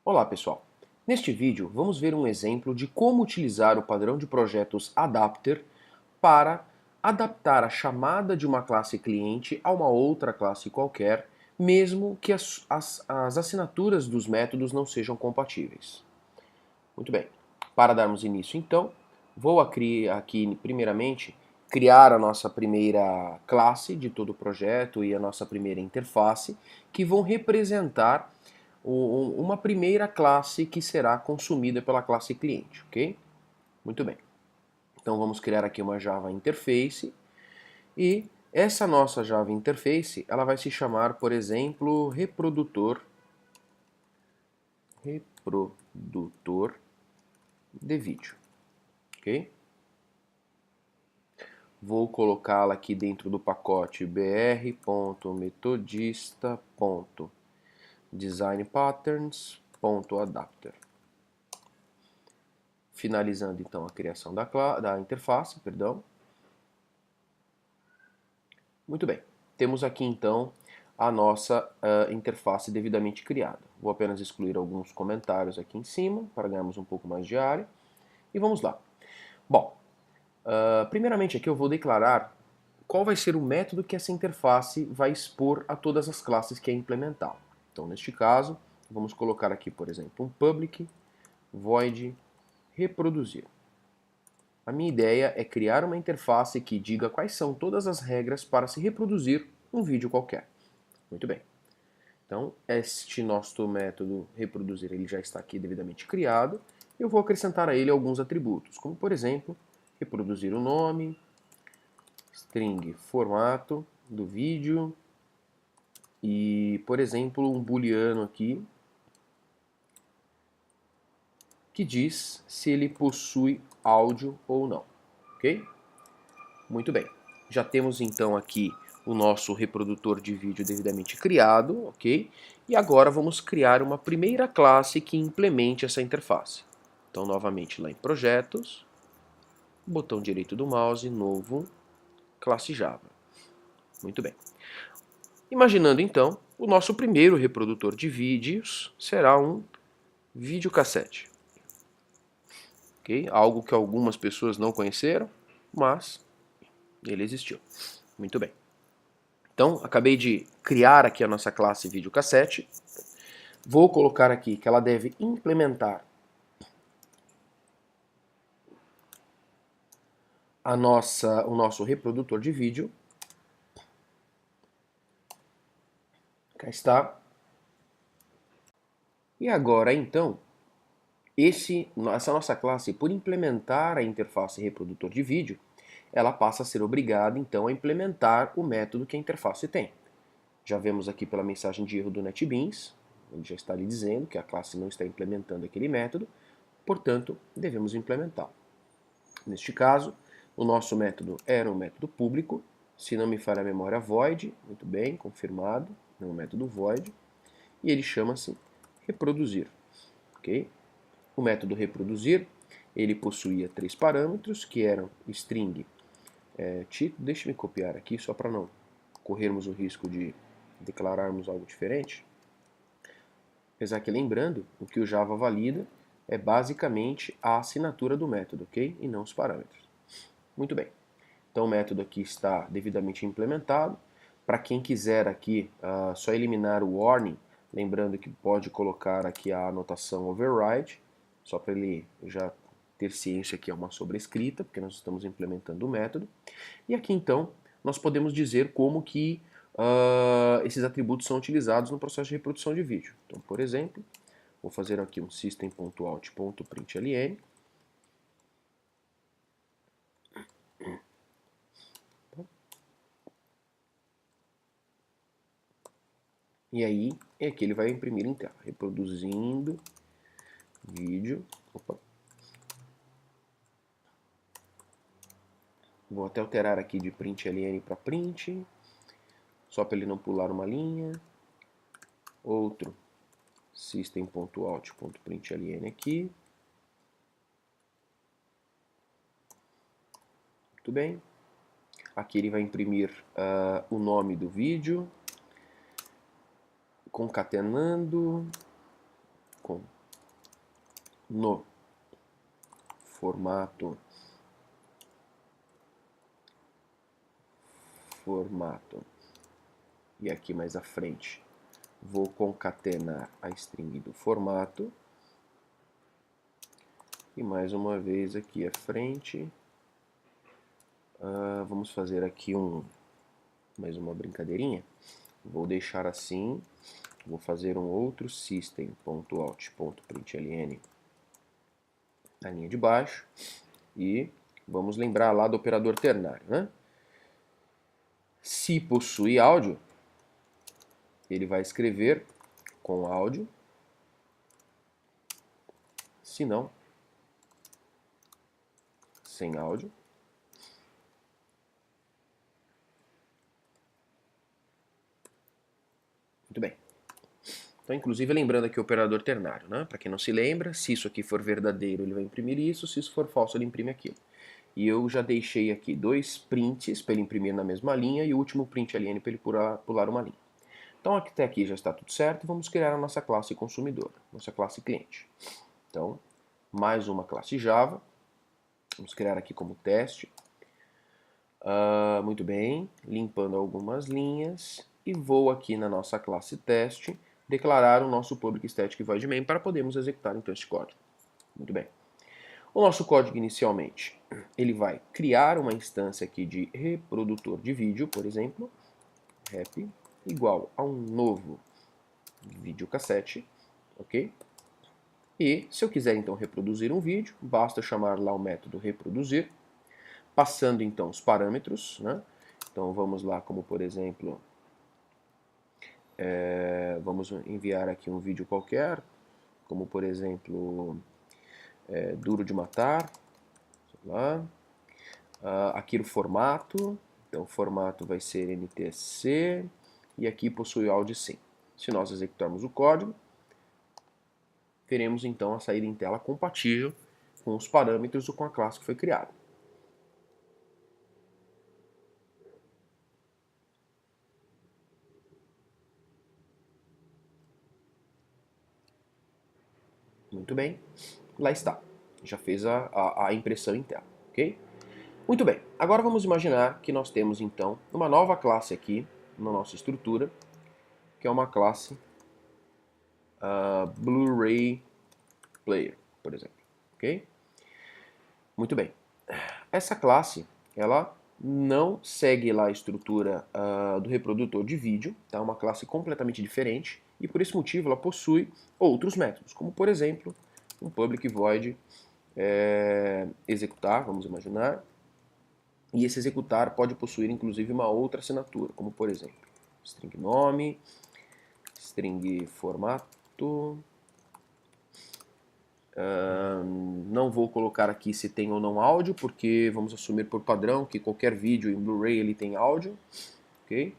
Olá pessoal, neste vídeo vamos ver um exemplo de como utilizar o padrão de projetos Adapter para adaptar a chamada de uma classe cliente a uma outra classe qualquer, mesmo que as assinaturas dos métodos não sejam compatíveis. Muito bem, para darmos início então, vou aqui primeiramente criar a nossa primeira classe de todo o projeto e a nossa primeira interface, que vão representar uma primeira classe que será consumida pela classe cliente, ok? Muito bem. Então vamos criar aqui uma Java Interface e essa nossa Java Interface, ela vai se chamar, por exemplo, reprodutor de vídeo, ok? Vou colocá-la aqui dentro do pacote br.metodista.designpatterns.adapter. Finalizando então a criação da interface, perdão. Muito bem, temos aqui então a nossa interface devidamente criada. Vou apenas excluir alguns comentários aqui em cima para ganharmos um pouco mais de área. E vamos lá. Bom, primeiramente aqui eu vou declarar qual vai ser o método que essa interface vai expor a todas as classes que é implementar. Então, neste caso, vamos colocar aqui, por exemplo, um public void reproduzir. A minha ideia é criar uma interface que diga quais são todas as regras para se reproduzir um vídeo qualquer. Muito bem. Então, este nosso método reproduzir ele já está aqui devidamente criado. Eu vou acrescentar a ele alguns atributos, como por exemplo, reproduzir o nome, string formato do vídeo e, por exemplo, um booleano aqui que diz se ele possui áudio ou não, ok? Muito bem. Já temos então aqui o nosso reprodutor de vídeo devidamente criado, ok? E agora vamos criar uma primeira classe que implemente essa interface. Então, novamente lá em Projetos, botão direito do mouse, Novo, classe Java. Muito bem. Imaginando então, o nosso primeiro reprodutor de vídeos será um videocassete. Okay? Algo que algumas pessoas não conheceram, mas ele existiu. Muito bem. Então, acabei de criar aqui a nossa classe videocassete. Vou colocar aqui que ela deve implementar o nosso reprodutor de vídeo. Cá está. E agora, então, essa nossa classe, por implementar a interface reprodutor de vídeo, ela passa a ser obrigada, então, a implementar o método que a interface tem. Já vemos aqui pela mensagem de erro do NetBeans, ele já está lhe dizendo que a classe não está implementando aquele método, portanto, devemos implementá-lo. Neste caso, o nosso método era um método público, se não me falha a memória void, muito bem, confirmado, é um método void, e ele chama-se reproduzir, ok? O método reproduzir, ele possuía três parâmetros, que eram string, título, deixe-me copiar aqui, só para não corrermos o risco de declararmos algo diferente. Apesar que, lembrando, o que o Java valida é basicamente a assinatura do método, ok? E não os parâmetros. Muito bem. Então o método aqui está devidamente implementado. Para quem quiser aqui só eliminar o warning, lembrando que pode colocar aqui a anotação override, só para ele já ter ciência que é uma sobrescrita, porque nós estamos implementando o método. E aqui então nós podemos dizer como que esses atributos são utilizados no processo de reprodução de vídeo. Então, por exemplo, vou fazer aqui um system.out.println. E aí é que ele vai imprimir em tela, reproduzindo vídeo. Opa. Vou até alterar aqui de println para print, só para ele não pular uma linha. Outro system.out.println aqui. Muito bem. Aqui ele vai imprimir o nome do vídeo, concatenando no formato e aqui mais à frente vou concatenar a string do formato e mais uma vez aqui à frente vamos fazer aqui mais uma brincadeirinha. Vou deixar assim, vou fazer um outro system.out.println na linha de baixo e vamos lembrar lá do operador ternário, né? Se possui áudio, ele vai escrever com áudio, se não, sem áudio. Muito bem. Então, inclusive, lembrando aqui o operador ternário, né? Para quem não se lembra, se isso aqui for verdadeiro, ele vai imprimir isso, se isso for falso, ele imprime aquilo. E eu já deixei aqui 2 prints para ele imprimir na mesma linha e o último print ln para ele pular uma linha. Então, até aqui já está tudo certo, vamos criar a nossa classe consumidor, nossa classe cliente. Então, mais uma classe Java, vamos criar aqui como teste. Muito bem, limpando algumas linhas e vou aqui na nossa classe teste declarar o nosso public static void main para podermos executar então este código. Muito bem. O nosso código inicialmente, ele vai criar uma instância aqui de reprodutor de vídeo, por exemplo, rep igual a um novo videocassete, ok? E se eu quiser então reproduzir um vídeo, basta chamar lá o método reproduzir, passando então os parâmetros, né? Então vamos lá, como por exemplo, vamos enviar aqui um vídeo qualquer, como por exemplo, duro de matar, sei lá. Aqui o formato, então o formato vai ser NTSC e aqui possui áudio sim. Se nós executarmos o código, teremos então a saída em tela compatível com os parâmetros ou com a classe que foi criada. Muito bem, lá está. Já fez a impressão em tela, ok? Muito bem, agora vamos imaginar que nós temos então uma nova classe aqui na nossa estrutura, que é uma classe Blu-ray Player, por exemplo, ok? Muito bem. Essa classe, ela não segue lá a estrutura do reprodutor de vídeo, tá? É uma classe completamente diferente e por esse motivo ela possui outros métodos, como por exemplo um public void executar, vamos imaginar, e esse executar pode possuir inclusive uma outra assinatura, como por exemplo string nome, string formato. Não vou colocar aqui se tem ou não áudio, porque vamos assumir por padrão que qualquer vídeo em Blu-ray ele tem áudio, ok?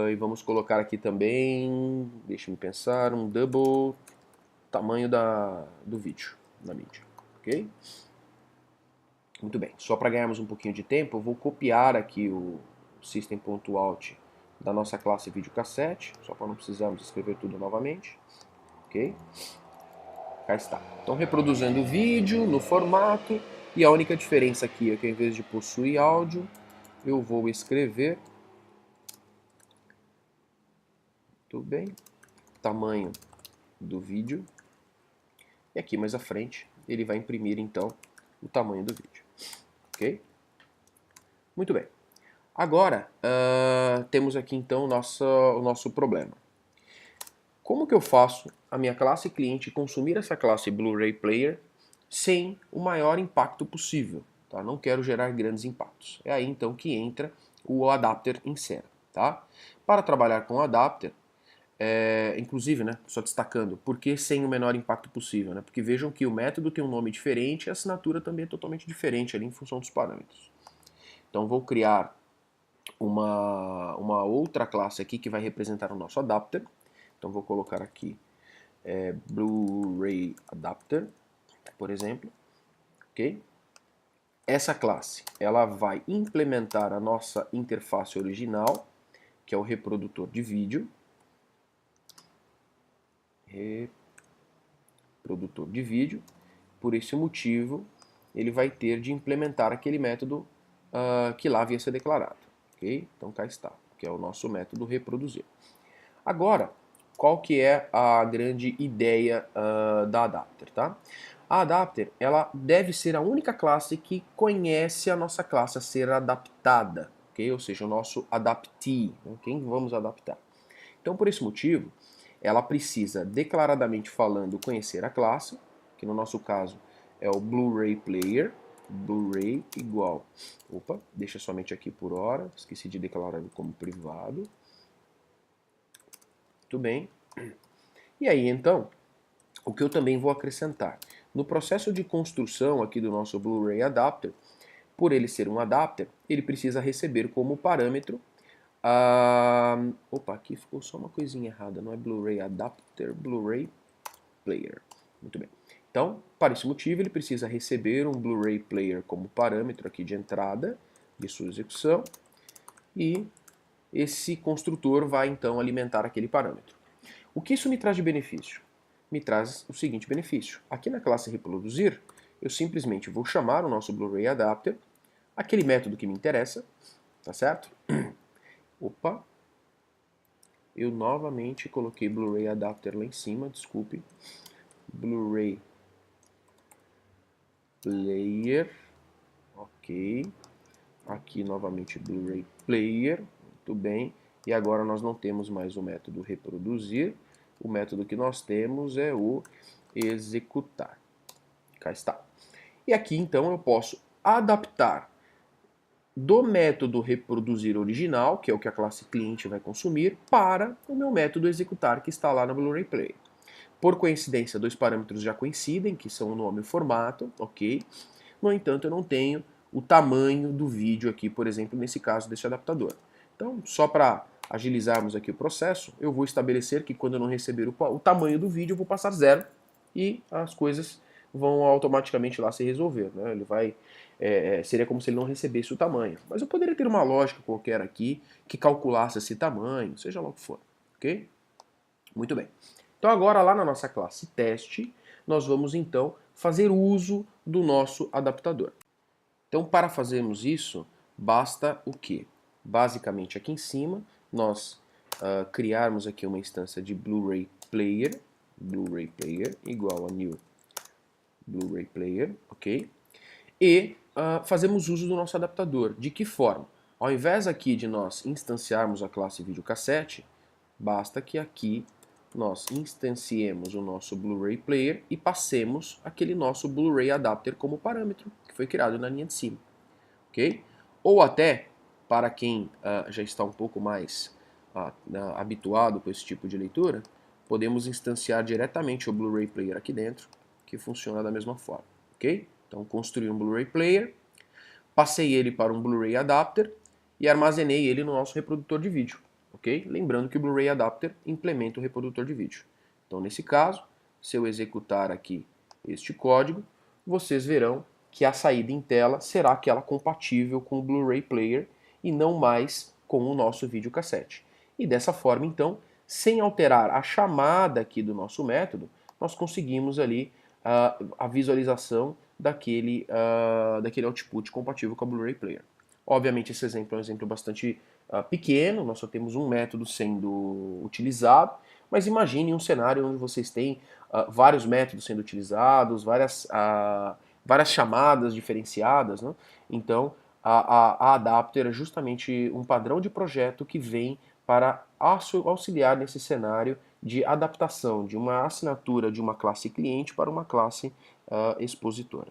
E vamos colocar aqui também, deixa-me pensar, um double tamanho do vídeo na mídia, ok? Muito bem, só para ganharmos um pouquinho de tempo, eu vou copiar aqui o system.out da nossa classe videocassete, só para não precisarmos escrever tudo novamente, ok? Cá está. Então reproduzindo o vídeo no formato, e a única diferença aqui é que ao invés de possuir áudio, eu vou escrever, tudo bem, tamanho do vídeo, e aqui mais à frente ele vai imprimir então o tamanho do vídeo, ok? Muito bem. Agora temos aqui então o nosso problema. Como que eu faço a minha classe cliente consumir essa classe Blu-ray Player sem o maior impacto possível? Tá? Não quero gerar grandes impactos. É aí então que entra o adapter in cena. Tá? Para trabalhar com o adapter, inclusive, né, só destacando, por que sem o menor impacto possível? Né? Porque vejam que o método tem um nome diferente e a assinatura também é totalmente diferente ali em função dos parâmetros. Então vou criar uma outra classe aqui que vai representar o nosso adapter. Então vou colocar aqui Blu-ray Adapter, por exemplo, ok? Essa classe, ela vai implementar a nossa interface original, que é o reprodutor de vídeo. reprodutor de vídeo. Por esse motivo, ele vai ter de implementar aquele método que lá havia sido declarado. Okay? Então cá está, que é o nosso método reproduzir. Agora, qual que é a grande ideia da Adapter, tá? A Adapter, ela deve ser a única classe que conhece a nossa classe a ser adaptada, ok? Ou seja, o nosso adaptee, né? Quem vamos adaptar. Então, por esse motivo, ela precisa, declaradamente falando, conhecer a classe, que no nosso caso é o Blu-ray Player, Blu-ray igual, deixa somente aqui por hora, esqueci de declarar como privado. Muito bem. E aí, então, o que eu também vou acrescentar? No processo de construção aqui do nosso Blu-ray Adapter, por ele ser um adapter, ele precisa receber como parâmetro aqui ficou só uma coisinha errada, não é Blu-ray Adapter, Blu-ray Player. Muito bem. Então, para esse motivo, ele precisa receber um Blu-ray Player como parâmetro aqui de entrada de sua execução e esse construtor vai então alimentar aquele parâmetro. O que isso me traz de benefício? Me traz o seguinte benefício. Aqui na classe reproduzir, eu simplesmente vou chamar o nosso Blu-ray Adapter, aquele método que me interessa, tá certo? Eu novamente coloquei Blu-ray Adapter lá em cima, desculpe. Blu-ray Player, ok. Aqui novamente Blu-ray Player, muito bem. E agora nós não temos mais o método reproduzir, o método que nós temos é o executar. Cá está. E aqui então eu posso adaptar do método reproduzir original, que é o que a classe cliente vai consumir, para o meu método executar, que está lá no Blu-ray Player. Por coincidência, dois parâmetros já coincidem, que são o nome e o formato, ok? No entanto, eu não tenho o tamanho do vídeo aqui, por exemplo, nesse caso desse adaptador. Então, só para agilizarmos aqui o processo, eu vou estabelecer que quando eu não receber o tamanho do vídeo, eu vou passar 0 e as coisas vão automaticamente lá se resolver, né? Ele vai, seria como se ele não recebesse o tamanho. Mas eu poderia ter uma lógica qualquer aqui que calculasse esse tamanho, seja lá o que for, ok? Muito bem. Então agora lá na nossa classe teste, nós vamos então fazer uso do nosso adaptador. Então para fazermos isso, basta o quê? Basicamente aqui em cima, nós criarmos aqui uma instância de Blu-ray Player igual a new Blu-ray Player, ok? E fazemos uso do nosso adaptador. De que forma? Ao invés aqui de nós instanciarmos a classe videocassete, basta que aqui nós instanciemos o nosso Blu-ray Player e passemos aquele nosso Blu-ray Adapter como parâmetro, que foi criado na linha de cima. Ok? Ou até, para quem já está um pouco mais habituado com esse tipo de leitura, podemos instanciar diretamente o Blu-ray Player aqui dentro, que funciona da mesma forma. Ok? Então, construí um Blu-ray Player, passei ele para um Blu-ray Adapter e armazenei ele no nosso reprodutor de vídeo. Okay? Lembrando que o Blu-ray Adapter implementa o reprodutor de vídeo. Então, nesse caso, se eu executar aqui este código, vocês verão que a saída em tela será aquela compatível com o Blu-ray Player e não mais com o nosso videocassete. E dessa forma, então, sem alterar a chamada aqui do nosso método, nós conseguimos ali a visualização daquele output compatível com a Blu-ray Player. Obviamente esse exemplo é um exemplo bastante pequeno, nós só temos um método sendo utilizado, mas imagine um cenário onde vocês têm vários métodos sendo utilizados, várias chamadas diferenciadas, né? Então a Adapter é justamente um padrão de projeto que vem para auxiliar nesse cenário de adaptação de uma assinatura de uma classe cliente para uma classe expositora.